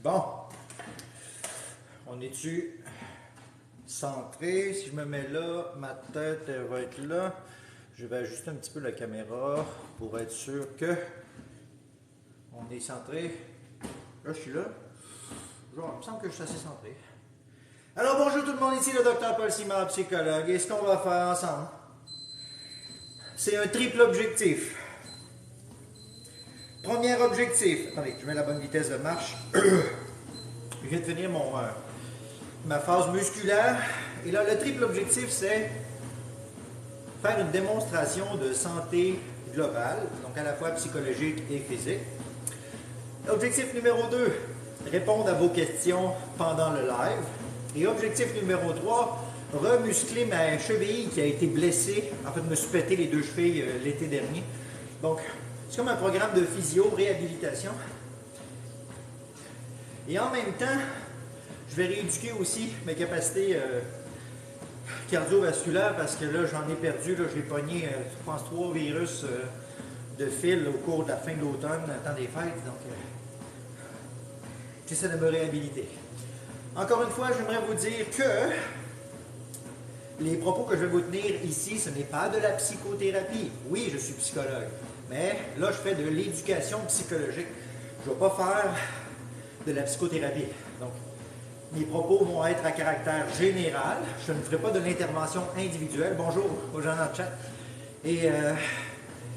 Bon, on est-tu centré? Si je me mets là, ma tête elle va être là. Je vais ajuster un petit peu la caméra pour être sûr que on est centré. Là, je suis là. Genre, il me semble que je suis assez centré. Alors, bonjour tout le monde, ici le Dr Paul Simard, psychologue. Et ce qu'on va faire ensemble, c'est un triple objectif. Premier objectif. Attendez, je mets la bonne vitesse de marche. Je viens de finir ma phase musculaire. Et là, le triple objectif, c'est faire une démonstration de santé globale, donc à la fois psychologique et physique. Objectif numéro 2, répondre à vos questions pendant le live. Et objectif numéro 3, remuscler ma cheville qui a été blessée. En fait, je me suis pété les deux chevilles l'été dernier. Donc, c'est comme un programme de physio, réhabilitation. Et en même temps, je vais rééduquer aussi mes capacités cardiovasculaires parce que là, j'en ai perdu. Là, j'ai pogné, je pense, 3 virus de fil au cours de la fin de l'automne, temps des fêtes. Donc, j'essaie de me réhabiliter. Encore une fois, j'aimerais vous dire que les propos que je vais vous tenir ici, ce n'est pas de la psychothérapie. Oui, je suis psychologue, mais là, je fais de l'éducation psychologique. Je ne vais pas faire de la psychothérapie. Donc, mes propos vont être à caractère général. Je ne ferai pas de l'intervention individuelle. Bonjour aux gens dans le chat. Et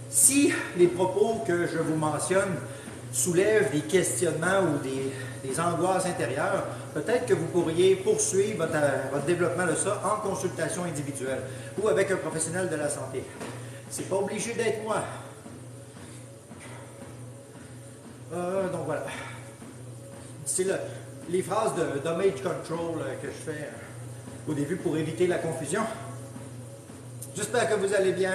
si les propos que je vous mentionne soulèvent des questionnements ou des angoisses intérieures, peut-être que vous pourriez poursuivre votre développement de ça en consultation individuelle ou avec un professionnel de la santé. C'est pas obligé d'être moi. Donc voilà. C'est les phrases de damage control que je fais au début pour éviter la confusion. J'espère que vous allez bien.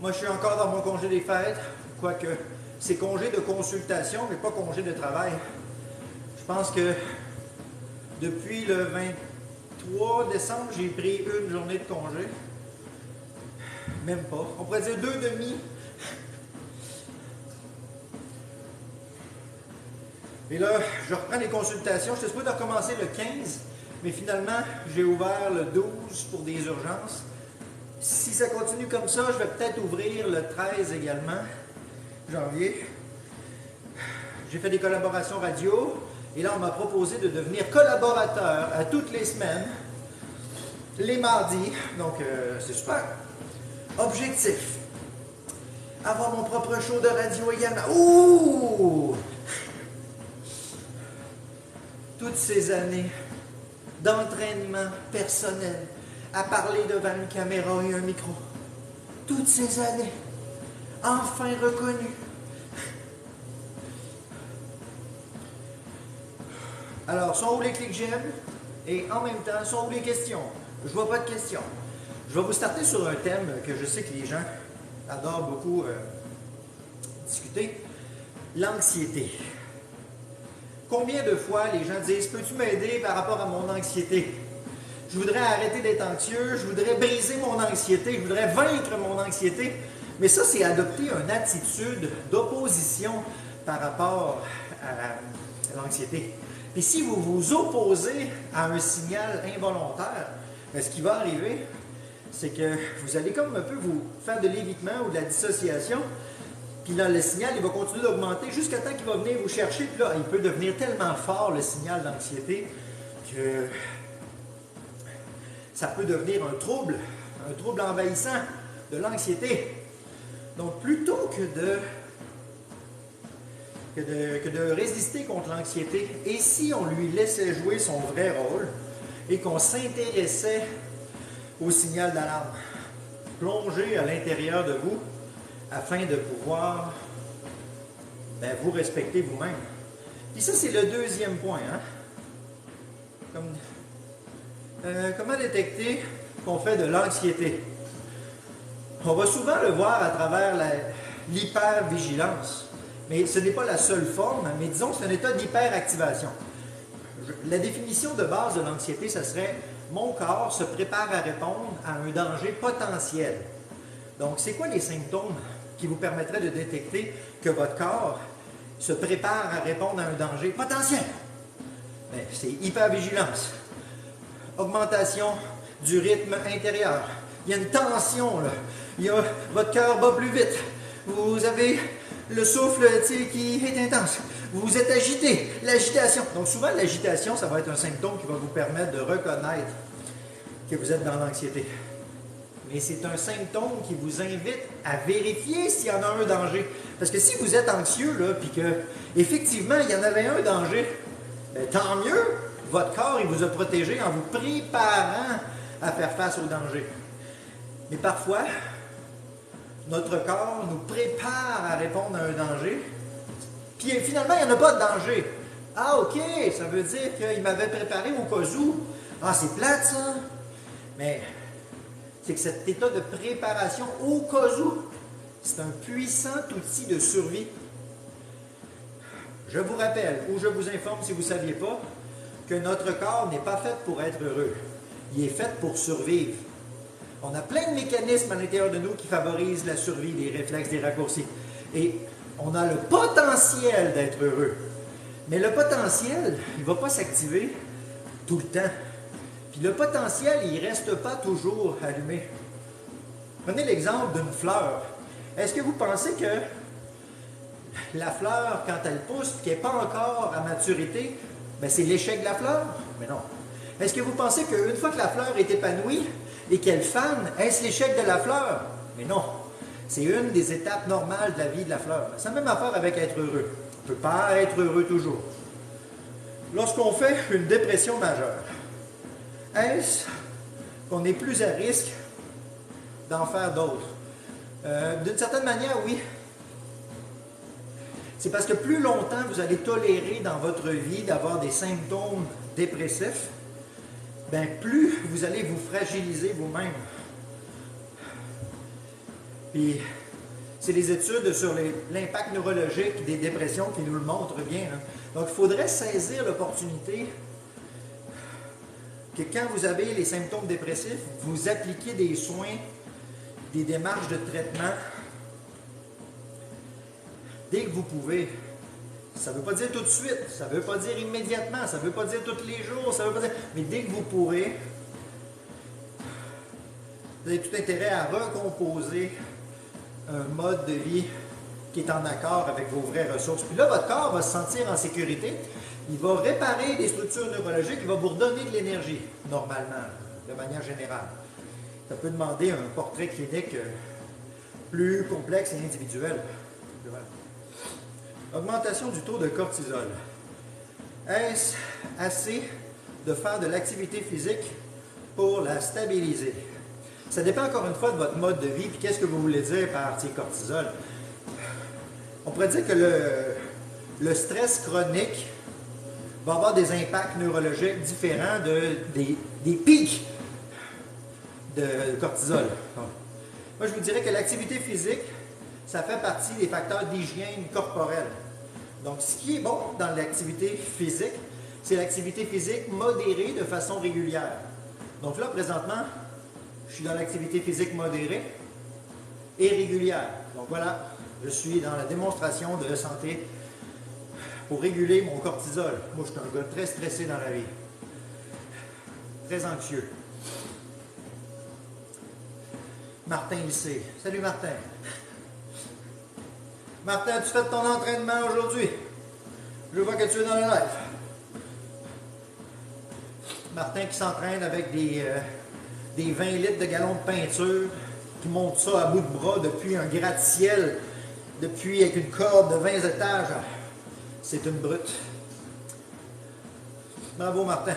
Moi, je suis encore dans mon congé des fêtes, quoique c'est congé de consultation, mais pas congé de travail. Je pense que depuis le 23 décembre, j'ai pris une journée de congé. Même pas. On pourrait dire 2 demi. Et là, je reprends les consultations. Je suis supposé de recommencer le 15, mais finalement, j'ai ouvert le 12 pour des urgences. Si ça continue comme ça, je vais peut-être ouvrir le 13 également, janvier. J'ai fait des collaborations radio, et là, on m'a proposé de devenir collaborateur à toutes les semaines, les mardis, donc c'est super. Objectif, avoir mon propre show de radio également. Ouh! Toutes ces années d'entraînement personnel à parler devant une caméra et un micro. Toutes ces années, enfin reconnues. Alors, sont où les clics j'aime? Et en même temps, sont où les questions? Je vois pas de questions. Je vais vous starter sur un thème que je sais que les gens adorent beaucoup discuter. L'anxiété. Combien de fois les gens disent « Peux-tu m'aider par rapport à mon anxiété? Je voudrais arrêter d'être anxieux, je voudrais briser mon anxiété, je voudrais vaincre mon anxiété. » Mais ça, c'est adopter une attitude d'opposition par rapport à l'anxiété. Et si vous vous opposez à un signal involontaire, bien, ce qui va arriver, c'est que vous allez comme un peu vous faire de l'évitement ou de la dissociation. Puis là, le signal, il va continuer d'augmenter jusqu'à temps qu'il va venir vous chercher. Puis là, il peut devenir tellement fort, le signal d'anxiété, que ça peut devenir un trouble envahissant de l'anxiété. Donc, plutôt que de résister contre l'anxiété, et si on lui laissait jouer son vrai rôle et qu'on s'intéressait au signal d'alarme, plonger à l'intérieur de vous, afin de pouvoir vous respecter vous-même. Puis ça, c'est le deuxième point. Hein? Comment détecter qu'on fait de l'anxiété? On va souvent le voir à travers l'hypervigilance. Mais ce n'est pas la seule forme, mais disons que c'est un état d'hyperactivation. La définition de base de l'anxiété, ce serait « Mon corps se prépare à répondre à un danger potentiel ». Donc, c'est quoi les symptômes qui vous permettraient de détecter que votre corps se prépare à répondre à un danger potentiel? Bien, c'est hypervigilance. Augmentation du rythme intérieur. Il y a une tension, là. Votre cœur bat plus vite. Vous avez le souffle qui est intense. Vous êtes agité. L'agitation. Donc souvent, l'agitation, ça va être un symptôme qui va vous permettre de reconnaître que vous êtes dans l'anxiété. Mais c'est un symptôme qui vous invite à vérifier s'il y en a un danger. Parce que si vous êtes anxieux, là, puis que effectivement il y en avait un danger, bien, tant mieux, votre corps il vous a protégé en vous préparant à faire face au danger. Mais parfois, notre corps nous prépare à répondre à un danger, puis finalement il n'y en a pas de danger. Ah ok, ça veut dire qu'il m'avait préparé au cas où. Ah c'est plate ça, mais c'est que cet état de préparation au cas où, c'est un puissant outil de survie. Je vous rappelle, ou je vous informe si vous ne saviez pas, que notre corps n'est pas fait pour être heureux. Il est fait pour survivre. On a plein de mécanismes à l'intérieur de nous qui favorisent la survie, des réflexes, des raccourcis. Et on a le potentiel d'être heureux. Mais le potentiel, il ne va pas s'activer tout le temps. Puis le potentiel, il ne reste pas toujours allumé. Prenez l'exemple d'une fleur. Est-ce que vous pensez que la fleur, quand elle pousse, qui n'est pas encore à maturité, ben c'est l'échec de la fleur? Mais non. Est-ce que vous pensez qu'une fois que la fleur est épanouie et qu'elle fane, est-ce l'échec de la fleur? Mais non. C'est une des étapes normales de la vie de la fleur. C'est la même affaire avec être heureux. On ne peut pas être heureux toujours. Lorsqu'on fait une dépression majeure, est-ce qu'on est plus à risque d'en faire d'autres? D'une certaine manière, oui. C'est parce que plus longtemps vous allez tolérer dans votre vie d'avoir des symptômes dépressifs, bien plus vous allez vous fragiliser vous-même. Puis, c'est les études sur l'impact neurologique des dépressions qui nous le montrent bien. Hein. Donc, il faudrait saisir l'opportunité que quand vous avez les symptômes dépressifs, vous appliquez des soins, des démarches de traitement dès que vous pouvez. Ça ne veut pas dire tout de suite, ça ne veut pas dire immédiatement, ça ne veut pas dire tous les jours, ça veut pas dire... mais dès que vous pourrez, vous avez tout intérêt à recomposer un mode de vie qui est en accord avec vos vraies ressources. Puis là, votre corps va se sentir en sécurité. Il va réparer des structures neurologiques, il va vous redonner de l'énergie, normalement, de manière générale. Ça peut demander un portrait clinique plus complexe et individuel. Voilà. Augmentation du taux de cortisol. Est-ce assez de faire de l'activité physique pour la stabiliser? Ça dépend encore une fois de votre mode de vie, puis qu'est-ce que vous voulez dire par cortisol. On pourrait dire que le stress chronique va avoir des impacts neurologiques différents des pics de cortisol. Moi, je vous dirais que l'activité physique, ça fait partie des facteurs d'hygiène corporelle. Donc, ce qui est bon dans l'activité physique, c'est l'activité physique modérée de façon régulière. Donc là, présentement, je suis dans l'activité physique modérée et régulière. Donc voilà, je suis dans la démonstration de santé pour réguler mon cortisol. Moi, je suis un gars très stressé dans la vie. Très anxieux. Martin Lycée. Salut Martin. Martin, tu fais ton entraînement aujourd'hui? Je vois que tu es dans le live. Martin qui s'entraîne avec des 20 litres de gallons de peinture, qui monte ça à bout de bras depuis un gratte-ciel, depuis avec une corde de 20 étages. C'est une brute. Bravo Martin.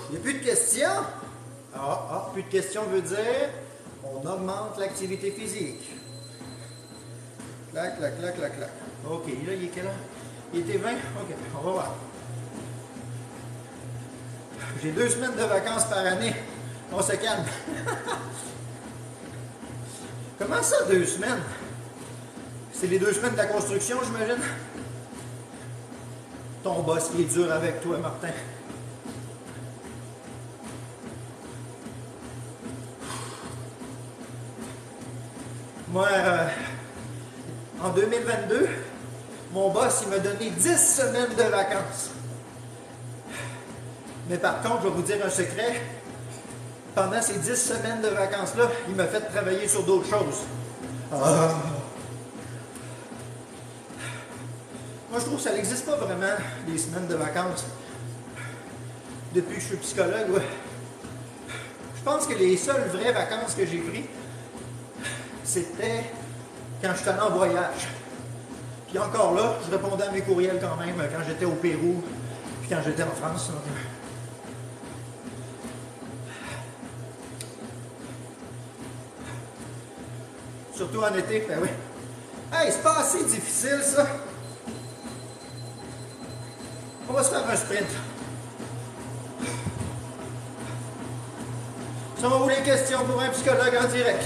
Il n'y a plus de questions? Plus de questions veut dire on augmente l'activité physique. Clac, clac, clac, clac, clac. OK, là, il est quelle heure? Il était 20? OK, on va voir. J'ai 2 semaines de vacances par année. On se calme. Comment ça, 2 semaines? C'est les 2 semaines de la construction, j'imagine? Ton boss qui est dur avec toi, Martin. Moi, en 2022, mon boss, il m'a donné 10 semaines de vacances. Mais par contre, je vais vous dire un secret. Pendant ces 10 semaines de vacances-là, il m'a fait travailler sur d'autres choses. Ah. Moi, je trouve que ça n'existe pas vraiment, les semaines de vacances. Depuis que je suis psychologue, ouais. Je pense que les seules vraies vacances que j'ai prises, c'était quand je suis allé en voyage. Puis encore là, je répondais à mes courriels quand même quand j'étais au Pérou, puis quand j'étais en France. Donc... Surtout en été, ben oui. Hey, c'est pas assez difficile ça. On va se faire un sprint. Sont où les questions pour un psychologue en direct?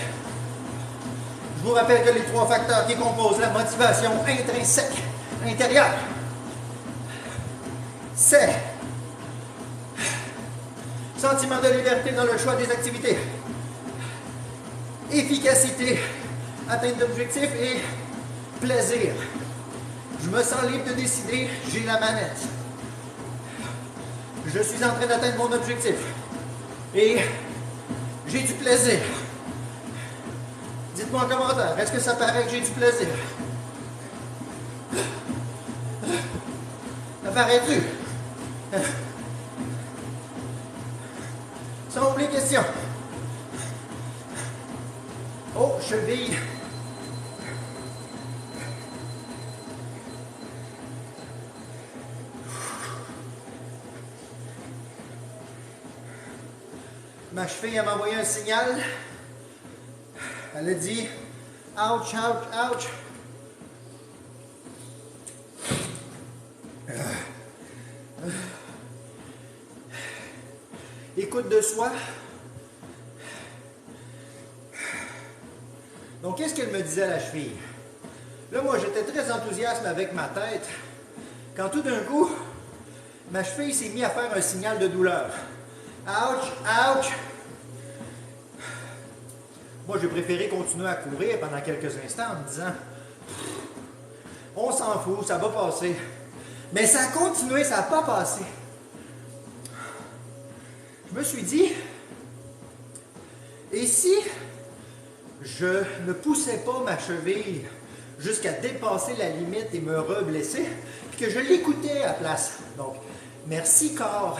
Je vous rappelle que les 3 facteurs qui composent la motivation intrinsèque intérieure, c'est sentiment de liberté dans le choix des activités, efficacité, atteinte d'objectifs et plaisir. Je me sens libre de décider, j'ai la manette. Je suis en train d'atteindre mon objectif et j'ai du plaisir. Dites-moi en commentaire, est-ce que ça paraît que j'ai du plaisir? Ça paraît-tu? Sont où les questions? Oh, cheville. Ma cheville, elle m'a envoyé un signal. Elle a dit « Ouch, ouch, ouch ». Écoute de soi. Donc, qu'est-ce qu'elle me disait, la cheville? Là, moi, j'étais très enthousiaste avec ma tête, quand tout d'un coup, ma cheville s'est mise à faire un signal de douleur. Ouch, ouch. Moi, j'ai préféré continuer à courir pendant quelques instants en me disant « On s'en fout, ça va passer. » Mais ça a continué, ça n'a pas passé. Je me suis dit, et si je ne poussais pas ma cheville jusqu'à dépasser la limite et me reblesser, puis que je l'écoutais à la place. Donc, merci corps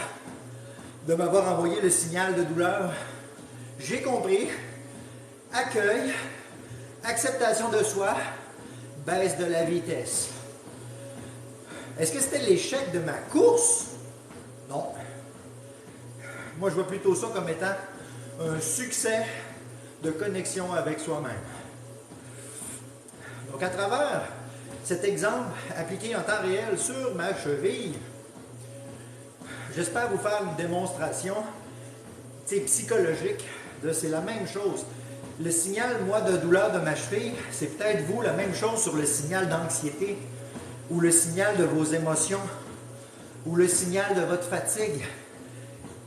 de m'avoir envoyé le signal de douleur. J'ai compris. Accueil, acceptation de soi, baisse de la vitesse. Est-ce que c'était l'échec de ma course? Non. Moi, je vois plutôt ça comme étant un succès de connexion avec soi-même. Donc, à travers cet exemple appliqué en temps réel sur ma cheville, j'espère vous faire une démonstration psychologique de c'est la même chose. Le signal, moi, de douleur de ma cheville, c'est peut-être vous la même chose sur le signal d'anxiété ou le signal de vos émotions ou le signal de votre fatigue.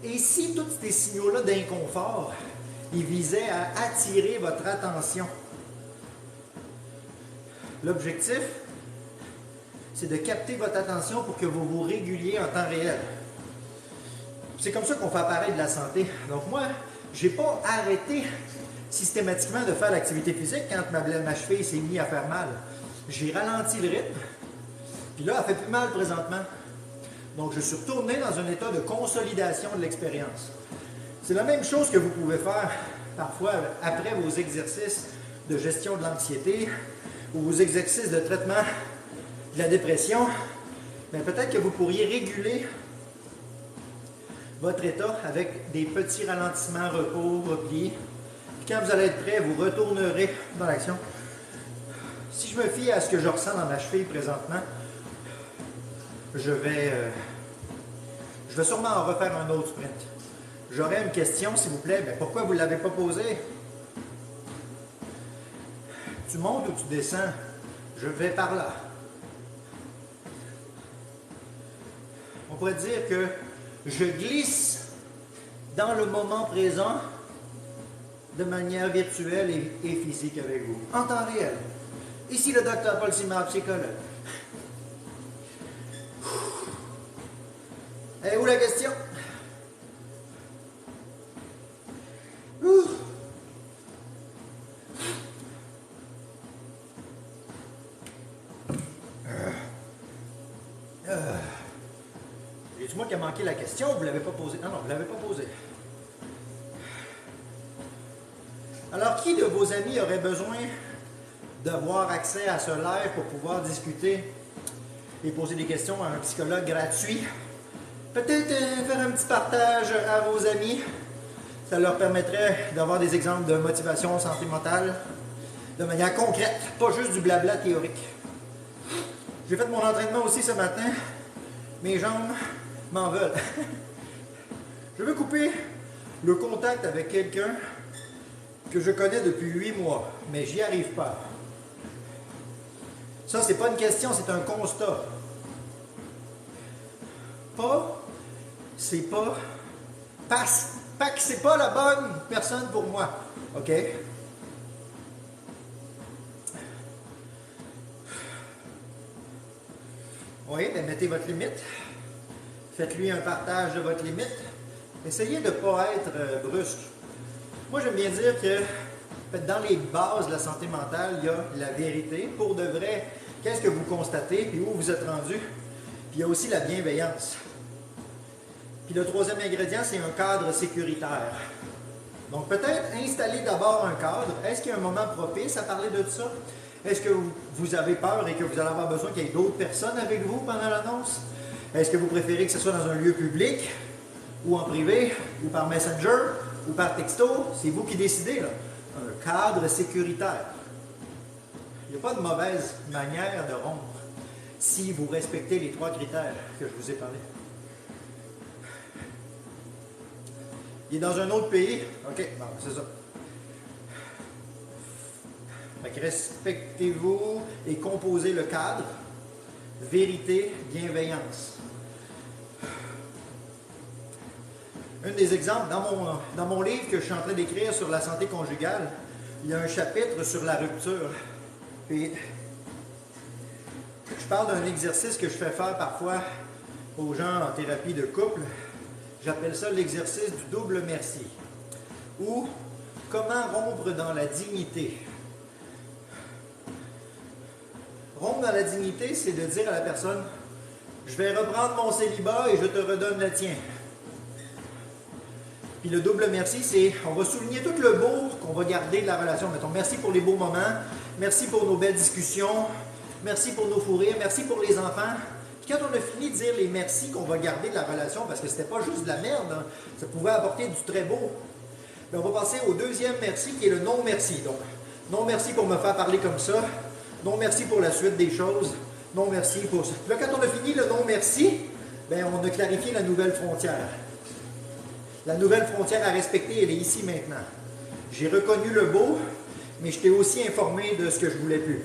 Et si tous ces signaux-là d'inconfort, ils visaient à attirer votre attention, l'objectif, c'est de capter votre attention pour que vous vous réguliez en temps réel. C'est comme ça qu'on fait apparaître de la santé. Donc moi, je n'ai pas arrêté systématiquement de faire l'activité physique quand ma cheville s'est mise à faire mal. J'ai ralenti le rythme, puis là, elle fait plus mal présentement. Donc, je suis retourné dans un état de consolidation de l'expérience. C'est la même chose que vous pouvez faire parfois après vos exercices de gestion de l'anxiété ou vos exercices de traitement de la dépression. Mais peut-être que vous pourriez réguler votre état avec des petits ralentissements, repos, replis. Puis quand vous allez être prêt, vous retournerez dans l'action. Si je me fie à ce que je ressens dans ma cheville présentement, je vais sûrement en refaire un autre sprint. J'aurais une question, s'il vous plaît. Mais pourquoi vous ne l'avez pas posée? Tu montes ou tu descends? Je vais par là. On pourrait dire que je glisse dans le moment présent de manière virtuelle et physique avec vous, en temps réel. Ici le docteur Paul Simard, psychologue. Et où la question? Dites-moi qu'il a manqué la question, vous ne l'avez pas posée. Non, vous ne l'avez pas posée. Alors, qui de vos amis aurait besoin d'avoir accès à ce live pour pouvoir discuter et poser des questions à un psychologue gratuit? Peut-être faire un petit partage à vos amis. Ça leur permettrait d'avoir des exemples de motivation santé mentale de manière concrète, pas juste du blabla théorique. J'ai fait mon entraînement aussi ce matin. Mes jambes m'en veulent. Je veux couper le contact avec quelqu'un que je connais depuis 8 mois, mais j'y arrive pas. Ça, c'est pas une question, c'est un constat. C'est pas la bonne personne pour moi. OK? Oui, mais mettez votre limite. Faites-lui un partage de votre limite. Essayez de ne pas être brusque. Moi, j'aime bien dire que dans les bases de la santé mentale, il y a la vérité. Pour de vrai, qu'est-ce que vous constatez, puis où vous êtes rendu. Puis il y a aussi la bienveillance. Puis le troisième ingrédient, c'est un cadre sécuritaire. Donc peut-être installer d'abord un cadre. Est-ce qu'il y a un moment propice à parler de ça? Est-ce que vous avez peur et que vous allez avoir besoin qu'il y ait d'autres personnes avec vous pendant l'annonce? Est-ce que vous préférez que ce soit dans un lieu public, ou en privé, ou par Messenger, ou par texto? C'est vous qui décidez, là. Un cadre sécuritaire. Il n'y a pas de mauvaise manière de rompre si vous respectez les 3 critères que je vous ai parlé. Il est dans un autre pays? OK, bon, c'est ça. Fait que respectez-vous et composez le cadre. Vérité, bienveillance. Un des exemples, dans mon livre que je suis en train d'écrire sur la santé conjugale, il y a un chapitre sur la rupture. Puis, je parle d'un exercice que je fais faire parfois aux gens en thérapie de couple. J'appelle ça l'exercice du double merci. Ou comment rompre dans la dignité. Rompre dans la dignité, c'est de dire à la personne, je vais reprendre mon célibat et je te redonne le tien. Puis le double merci, c'est, on va souligner tout le beau qu'on va garder de la relation. Mettons, merci pour les beaux moments, merci pour nos belles discussions, merci pour nos fous rires, merci pour les enfants. Puis quand on a fini de dire les merci qu'on va garder de la relation, parce que c'était pas juste de la merde, hein, ça pouvait apporter du très beau, bien, on va passer au deuxième merci qui est le non merci. Donc, non merci pour me faire parler comme ça, non merci pour la suite des choses, non merci pour ça. Puis là, quand on a fini le non merci, bien, on a clarifié la nouvelle frontière. La nouvelle frontière à respecter, elle est ici maintenant. J'ai reconnu le beau, mais je t'ai aussi informé de ce que je voulais plus.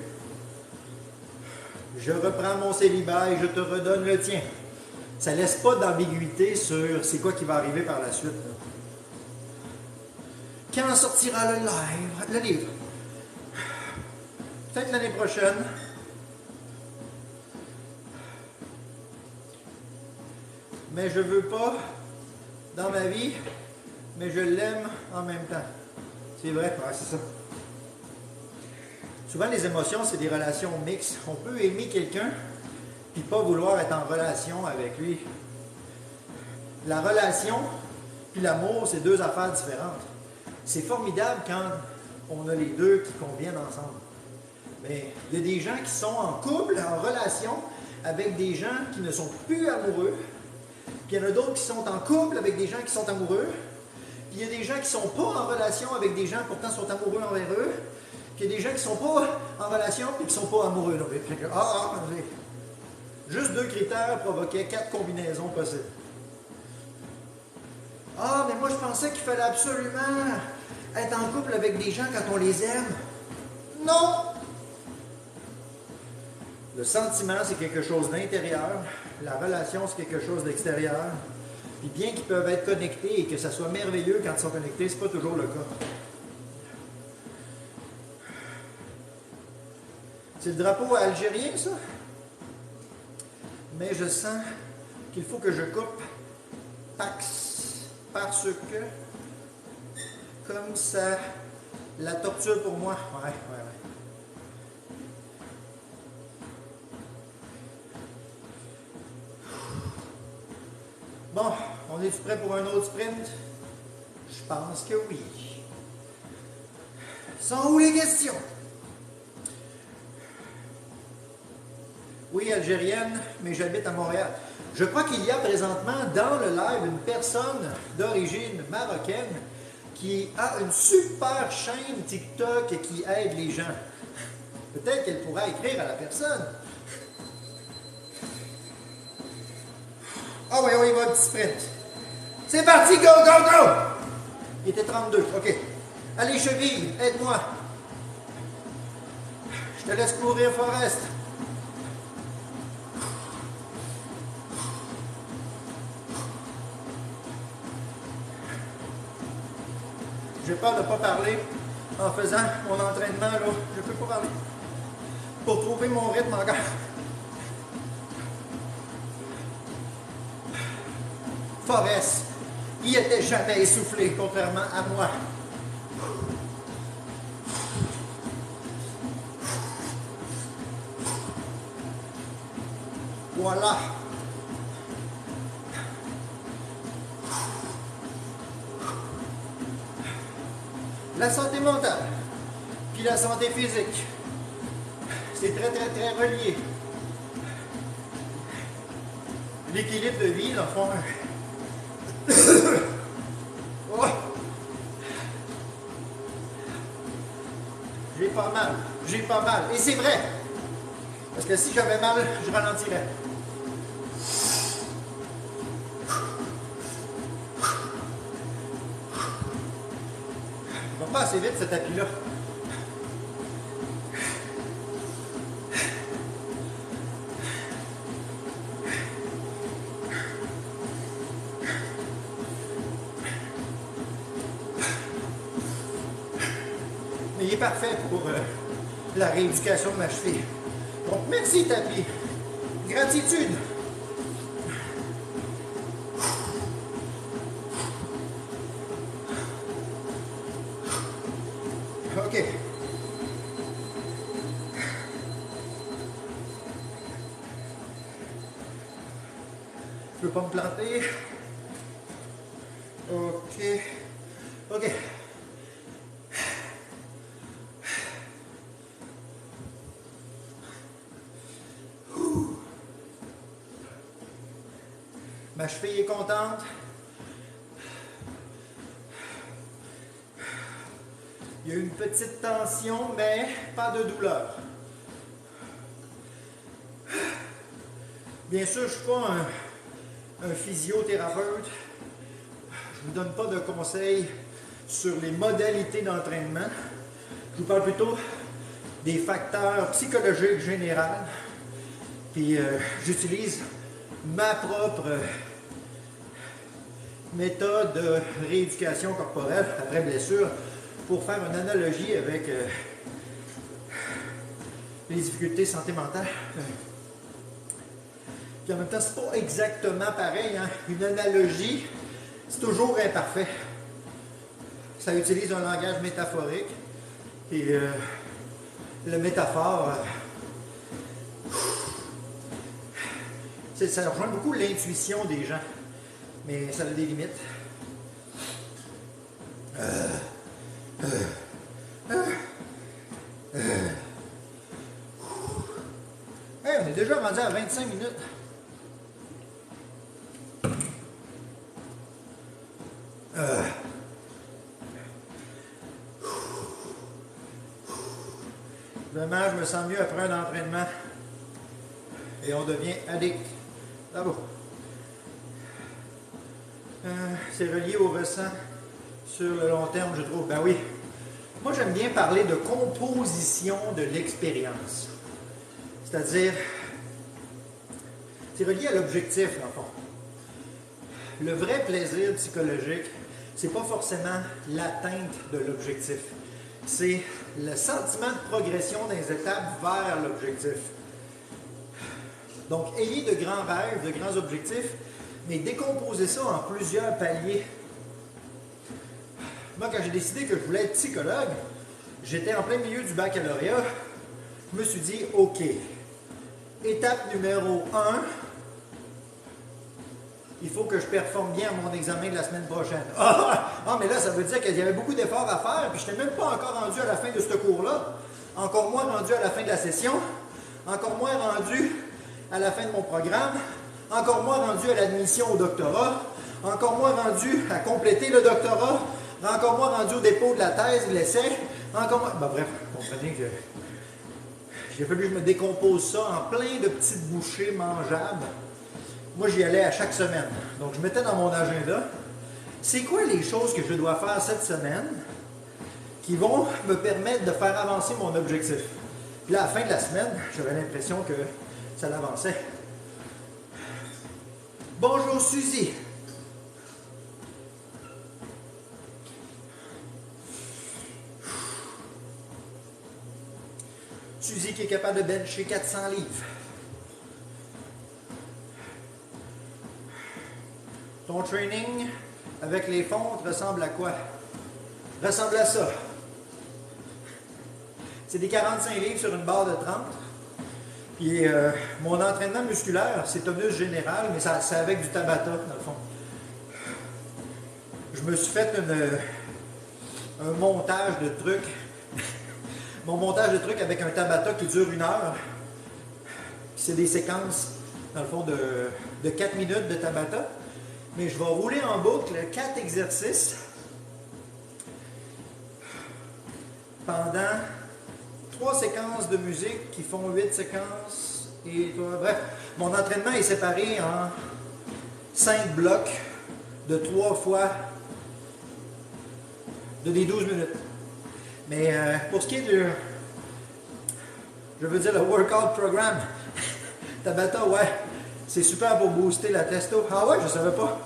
Je reprends mon célibat et je te redonne le tien. Ça ne laisse pas d'ambiguïté sur c'est quoi qui va arriver par la suite. Quand sortira le livre? Peut-être l'année prochaine. Mais je ne veux pas dans ma vie, mais je l'aime en même temps. C'est vrai, ouais, c'est ça. Souvent, les émotions, c'est des relations mixtes. On peut aimer quelqu'un puis pas vouloir être en relation avec lui. La relation puis l'amour, c'est 2 affaires différentes. C'est formidable quand on a les deux qui conviennent ensemble. Mais il y a des gens qui sont en couple, en relation, avec des gens qui ne sont plus amoureux. Puis il y en a d'autres qui sont en couple avec des gens qui sont amoureux. Puis il y a des gens qui ne sont pas en relation avec des gens pourtant sont amoureux envers eux. Puis il y a des gens qui ne sont pas en relation et qui ne sont pas amoureux. Juste 2 critères provoquaient 4 combinaisons possibles. Ah, mais moi je pensais qu'il fallait absolument être en couple avec des gens quand on les aime. Non! Le sentiment, c'est quelque chose d'intérieur. La relation, c'est quelque chose d'extérieur. Puis bien qu'ils peuvent être connectés et que ça soit merveilleux quand ils sont connectés, ce n'est pas toujours le cas. C'est le drapeau algérien, ça. Mais je sens qu'il faut que je coupe parce que comme ça la torture pour moi. Ouais. Bon, on est-tu prêt pour un autre sprint? Je pense que oui. Sont où les questions? Oui, algérienne, mais j'habite à Montréal. Je crois qu'il y a présentement dans le live une personne d'origine marocaine qui a une super chaîne TikTok et qui aide les gens. Peut-être qu'elle pourra écrire à la personne. Ah oui, on y va, petit sprint. C'est parti, go, go, go! Il était 32, ok. Allez, cheville, aide-moi. Je te laisse courir, Forest. J'ai peur de ne pas parler en faisant mon entraînement, là. Je ne peux pas parler. Pour trouver mon rythme encore. Forest, il n'était jamais essoufflé, contrairement à moi. Voilà. La santé mentale, puis la santé physique, c'est très relié. L'équilibre de vie, dans le fond. Oh. J'ai pas mal. Et c'est vrai, parce que si j'avais mal, je ralentirais. Pas assez vite ce tapis-là. Mais il est parfait pour la rééducation de ma cheville. Donc merci tapis. Gratitude. OK. Je peux pas me planter. OK. Ma cheville est contente. Il y a une petite tension, mais pas de douleur. Bien sûr, je ne suis pas un physiothérapeute. Je ne vous donne pas de conseils sur les modalités d'entraînement. Je vous parle plutôt des facteurs psychologiques généraux. Puis j'utilise ma propre méthode de rééducation corporelle après blessure pour faire une analogie avec les difficultés santé mentale. Puis en même temps, c'est pas exactement pareil. Hein? Une analogie, c'est toujours imparfait. Ça utilise un langage métaphorique. Et la métaphore, ça rejoint beaucoup l'intuition des gens. Mais ça a des limites. Hey, on est déjà rendu à 25 minutes. Vraiment, je me sens mieux après un entraînement. Et on devient addict. Bravo. C'est relié au ressent sur le long terme, je trouve. Ben oui. Moi, j'aime bien parler de composition de l'expérience. C'est-à-dire, c'est relié à l'objectif, en fond. Le vrai plaisir psychologique, c'est pas forcément l'atteinte de l'objectif. c'est le sentiment de progression dans les étapes vers l'objectif. Donc, ayez de grands rêves, de grands objectifs, mais décomposez ça en plusieurs paliers. Moi, quand j'ai décidé que je voulais être psychologue, j'étais en plein milieu du baccalauréat. Je me suis dit, OK, étape numéro 1, il faut que je performe bien à mon examen de la semaine prochaine. Mais là, ça veut dire qu'il y avait beaucoup d'efforts à faire, puis je n'étais même pas encore rendu à la fin de ce cours-là, encore moins rendu à la fin de la session, encore moins rendu à la fin de mon programme, encore moins rendu à l'admission au doctorat, encore moins rendu à compléter le doctorat, encore moins rendu au dépôt de la thèse, l'essai, encore moins... bref, vous comprenez que j'ai fallu que je me décompose ça en plein de petites bouchées mangeables. Moi, j'y allais à chaque semaine. Donc, je mettais dans mon agenda, c'est quoi les choses que je dois faire cette semaine qui vont me permettre de faire avancer mon objectif. Puis là, à la fin de la semaine, j'avais l'impression que ça l'avançait. Bonjour Suzy. Suzy qui est capable de bencher 400 livres. Ton training avec les fontes ressemble à quoi? Ressemble à ça. C'est des 45 livres sur une barre de 30. Puis mon entraînement musculaire, c'est tonus général, mais c'est avec du Tabata, dans le fond. Je me suis fait un montage de trucs. Mon montage de trucs avec un Tabata qui dure 1 heure. Puis c'est des séquences, dans le fond, de 4 minutes de Tabata. Mais je vais rouler en boucle 4 exercices pendant 3 séquences de musique qui font 8 séquences. Et bref, mon entraînement est séparé en 5 blocs de 3 fois de des 12 minutes. Mais pour ce qui est du, je veux dire le workout programme, Tabata, ouais, c'est super pour booster la testo. Ah ouais, je savais pas.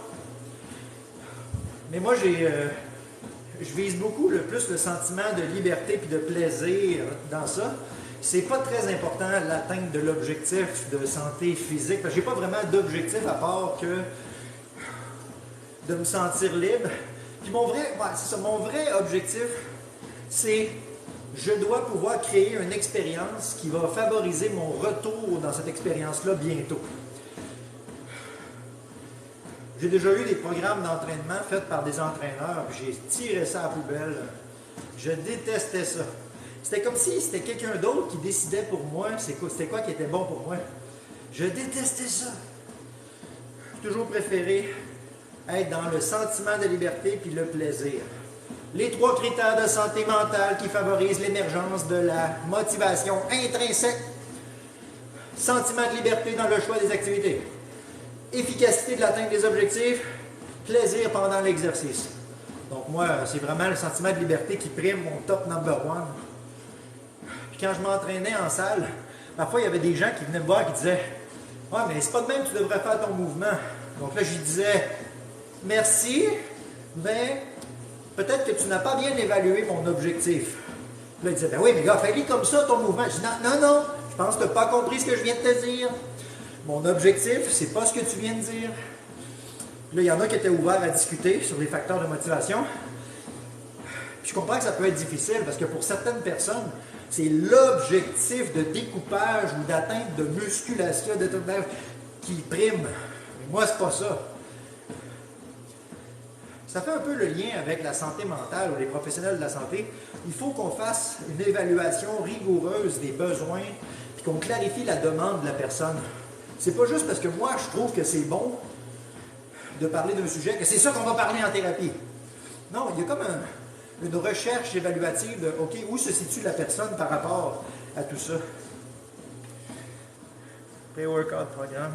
Mais moi, je vise beaucoup plus le sentiment de liberté et de plaisir dans ça. C'est pas très important l'atteinte de l'objectif de santé physique, parce que j'ai pas vraiment d'objectif à part que de me sentir libre. Puis mon vrai objectif, c'est je dois pouvoir créer une expérience qui va favoriser mon retour dans cette expérience-là bientôt. J'ai déjà eu des programmes d'entraînement faits par des entraîneurs, puis j'ai tiré ça à la poubelle. Je détestais ça. C'était comme si c'était quelqu'un d'autre qui décidait pour moi c'était quoi qui était bon pour moi. Je détestais ça. J'ai toujours préféré être dans le sentiment de liberté puis le plaisir. Les 3 critères de santé mentale qui favorisent l'émergence de la motivation intrinsèque. Sentiment de liberté dans le choix des activités. Efficacité de l'atteinte des objectifs. Plaisir pendant l'exercice. Donc moi, c'est vraiment le sentiment de liberté qui prime mon top number 1. Puis quand je m'entraînais en salle, parfois il y avait des gens qui venaient me voir et qui disaient « Ouais, mais c'est pas de même que tu devrais faire ton mouvement. » Donc là, je disais « Merci, mais peut-être que tu n'as pas bien évalué mon objectif. » Là, il disait « Ben oui, mais gars, fais-le comme ça ton mouvement. » Je dis « Non, je pense que tu n'as pas compris ce que je viens de te dire. Mon objectif, c'est pas ce que tu viens de dire. » Là, il y en a qui étaient ouverts à discuter sur les facteurs de motivation. Puis je comprends que ça peut être difficile parce que pour certaines personnes, c'est l'objectif de découpage ou d'atteinte de musculation qui prime. Mais moi, c'est pas ça. Ça fait un peu le lien avec la santé mentale ou les professionnels de la santé. Il faut qu'on fasse une évaluation rigoureuse des besoins puis qu'on clarifie la demande de la personne. C'est pas juste parce que moi, je trouve que c'est bon de parler d'un sujet, que c'est ça qu'on va parler en thérapie. Non, il y a comme une recherche évaluative de, OK, où se situe la personne par rapport à tout ça. Pré-workout programme,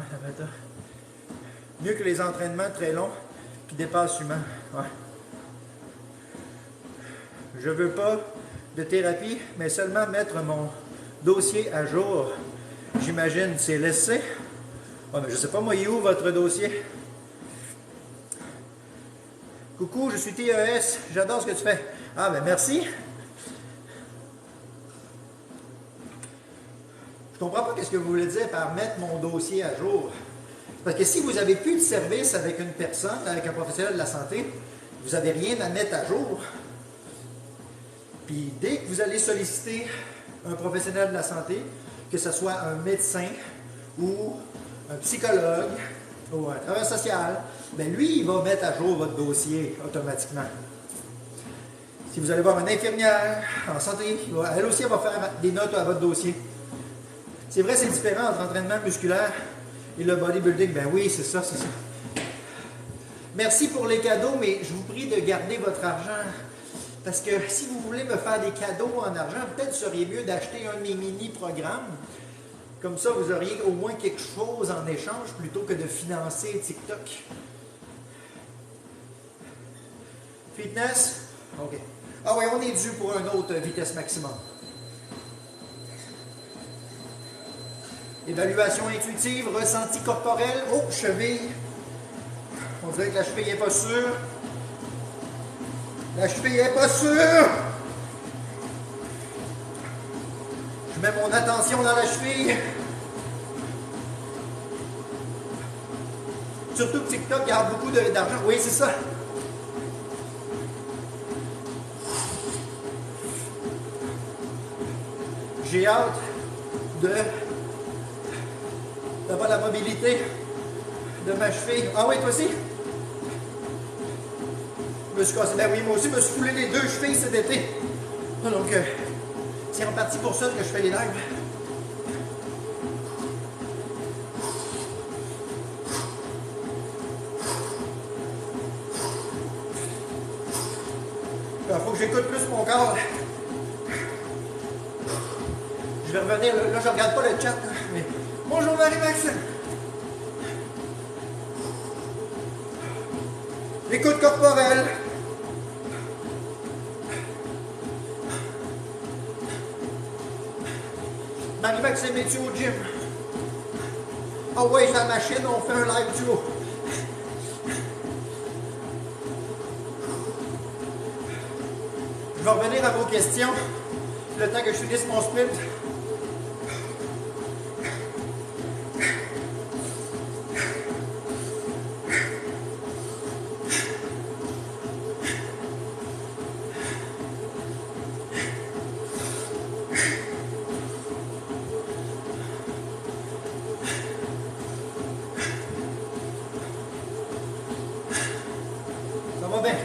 mieux que les entraînements très longs puis dépasse humain. Ouais. Je veux pas de thérapie, mais seulement mettre mon dossier à jour. J'imagine, c'est laissé. Ouais, mais je sais pas, moi, il est où votre dossier? Coucou, je suis TES, j'adore ce que tu fais. Ah, ben merci. ne comprends pas ce que vous voulez dire par mettre mon dossier à jour. Parce que si vous n'avez plus de service avec une personne, avec un professionnel de la santé, vous n'avez rien à mettre à jour. Puis dès que vous allez solliciter un professionnel de la santé, que ce soit un médecin ou un psychologue ou un travailleur social, bien lui, il va mettre à jour votre dossier automatiquement. Si vous allez voir une infirmière en santé, elle aussi elle va faire des notes à votre dossier. C'est vrai, c'est différent entre entraînement musculaire et le bodybuilding. Ben oui, c'est ça, c'est ça. Merci pour les cadeaux, mais je vous prie de garder votre argent. Parce que si vous voulez me faire des cadeaux en argent, peut-être seriez mieux d'acheter un de mes mini-programmes. Comme ça, vous auriez au moins quelque chose en échange plutôt que de financer TikTok. Fitness? OK. Ah oui, on est dû pour un autre vitesse maximum. Évaluation intuitive, ressenti corporel. Oh, cheville. On dirait que la cheville n'est pas sûre. La cheville n'est pas sûre. Je mets mon attention dans la cheville. Surtout que TikTok garde beaucoup d'argent. Oui, c'est ça. J'ai hâte d'avoir la mobilité de ma cheville. Ah oui, toi aussi? Je me suis cassé. Ben oui, moi aussi, je me suis foulé les deux chevilles cet été. Donc, c'est en partie pour ça que je fais les lives. Il faut que j'écoute plus mon corps. Je vais revenir, là je ne regarde pas le chat. Mais... Bonjour Marie-Max. Écoute corporelle. Marie-Max et métier au gym. Ah ouais, j'ai la machine, on fait un live duo. Je vais revenir à vos questions. Le temps que je finisse mon sprint.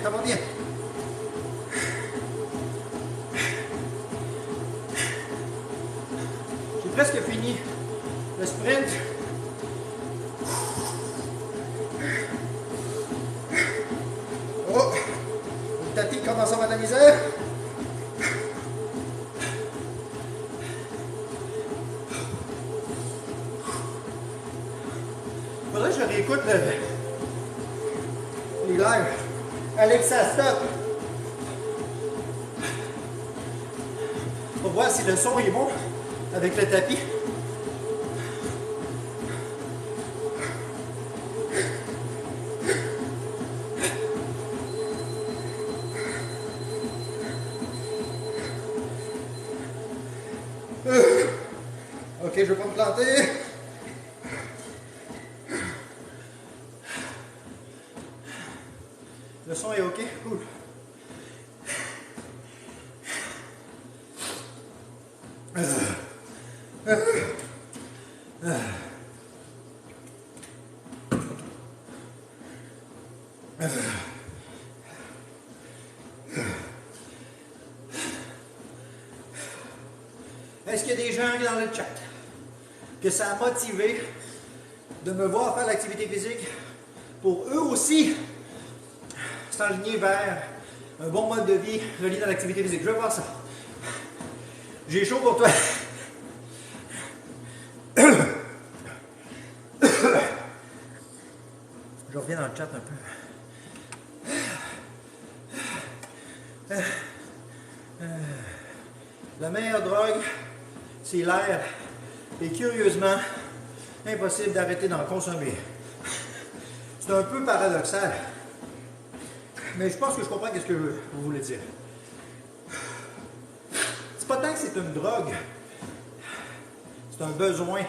Ça va bien. J'ai presque fini le sprint. Oh! Le tapis commence à avoir de la misère. Faudrait que je réécoute les lives. Alexa, stop! Pour voir si le son est bon avec le tapis. Ok, je vais pas me planter. Le son est ok? Cool. Est-ce qu'il y a des gens dans le chat que ça a motivé de me voir faire l'activité physique pour eux aussi s'enligner vers un bon mode de vie relié dans l'activité physique? Je veux voir ça. J'ai chaud pour toi. Je reviens dans le chat un peu. La meilleure drogue, c'est l'air. Et curieusement, impossible d'arrêter d'en consommer. C'est un peu paradoxal. Mais je pense que je comprends ce que vous voulez dire. C'est pas tant que c'est une drogue. C'est un besoin.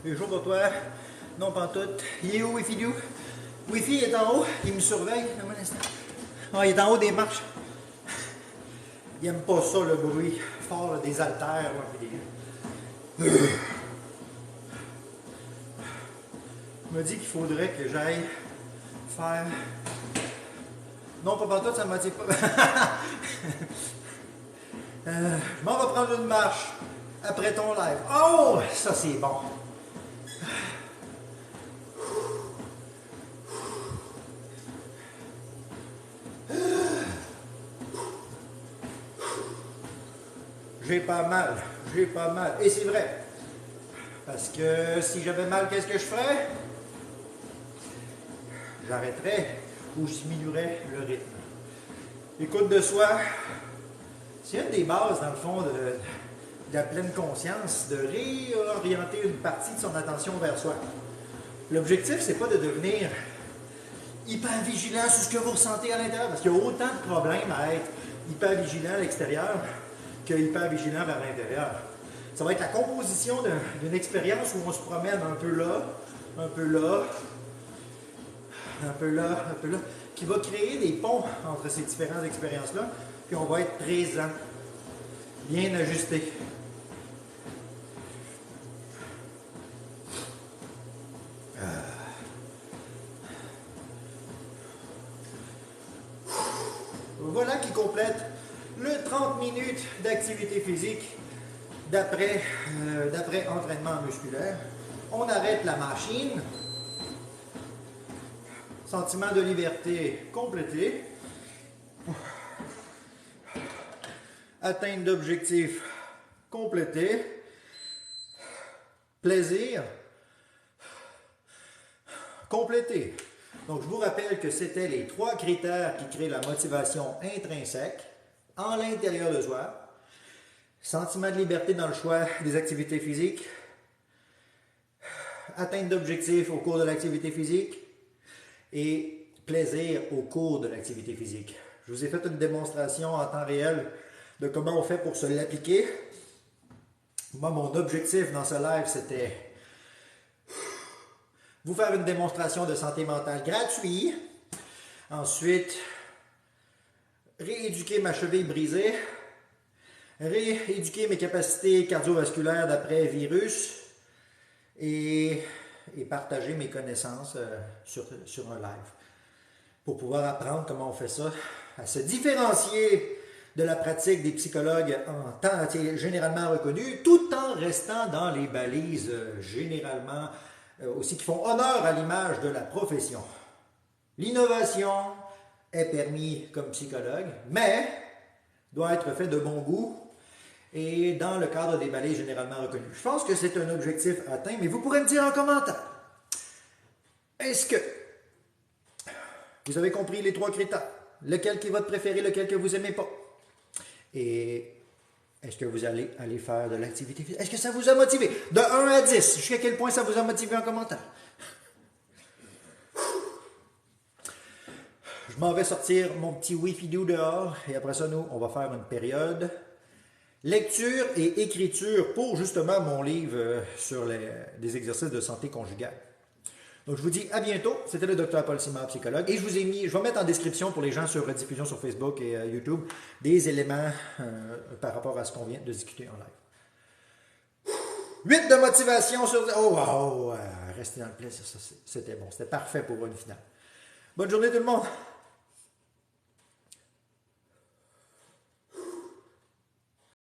Les jours pour toi. Non, pas tout. Il est où, Wi-Fi? Wi-Fi est en haut. Il me surveille. Un instant. Ah, il est en haut des marches. Il n'aime pas ça, le bruit fort là, des haltères. Il me dit qu'il faudrait que j'aille faire... Non, pas pantoute, ça ne m'attire pas. Je m'en vais prendre une marche après ton live. Oh, ça c'est bon. J'ai pas mal. Et c'est vrai. Parce que si j'avais mal, qu'est-ce que je ferais? J'arrêterais ou je diminuerais le rythme. L'écoute de soi, c'est une des bases, dans le fond, de la pleine conscience, de réorienter une partie de son attention vers soi. L'objectif, c'est pas de devenir hyper vigilant sur ce que vous ressentez à l'intérieur, parce qu'il y a autant de problèmes à être hyper vigilant à l'extérieur que hyper vigilant vers l'intérieur. Ça va être la composition d'une expérience où on se promène un peu là, un peu là, un peu là, un peu là, qui va créer des ponts entre ces différentes expériences-là, puis on va être présent, bien ajusté. Voilà qui complète le 30 minutes d'activité physique d'après entraînement musculaire. On arrête la machine. Sentiment de liberté complété. Atteinte d'objectifs complété. Plaisir complété. Donc, je vous rappelle que c'était les 3 critères qui créent la motivation intrinsèque en l'intérieur de soi. Sentiment de liberté dans le choix des activités physiques. Atteinte d'objectifs au cours de l'activité physique. Et plaisir au cours de l'activité physique. Je vous ai fait une démonstration en temps réel de comment on fait pour se l'appliquer. Moi, mon objectif dans ce live, c'était vous faire une démonstration de santé mentale gratuite. Ensuite, rééduquer ma cheville brisée. Rééduquer mes capacités cardiovasculaires d'après virus. Et partager mes connaissances sur un live. Pour pouvoir apprendre comment on fait ça, à se différencier de la pratique des psychologues en temps généralement reconnus, tout en restant dans les balises généralement aussi qui font honneur à l'image de la profession. L'innovation est permise comme psychologue, mais doit être fait de bon goût et dans le cadre des balises généralement reconnues. Je pense que c'est un objectif atteint, mais vous pourrez me dire en commentaire. Est-ce que vous avez compris les 3 critères? Lequel qui est votre préféré, lequel que vous n'aimez pas? Et est-ce que vous allez aller faire de l'activité physique? Est-ce que ça vous a motivé? De 1 à 10, jusqu'à quel point ça vous a motivé en commentaire? Je m'en vais sortir mon petit Wi-Fi dehors et après ça, nous, on va faire une période lecture et écriture pour justement mon livre sur des exercices de santé conjugale. Donc, je vous dis à bientôt. C'était le Dr Paul Simard, psychologue. Et je vais mettre en description pour les gens sur rediffusion sur Facebook et YouTube des éléments par rapport à ce qu'on vient de discuter en live. 8 de motivation sur... Oh, wow! Restez dans le plaisir, c'était bon. C'était parfait pour une finale. Bonne journée tout le monde!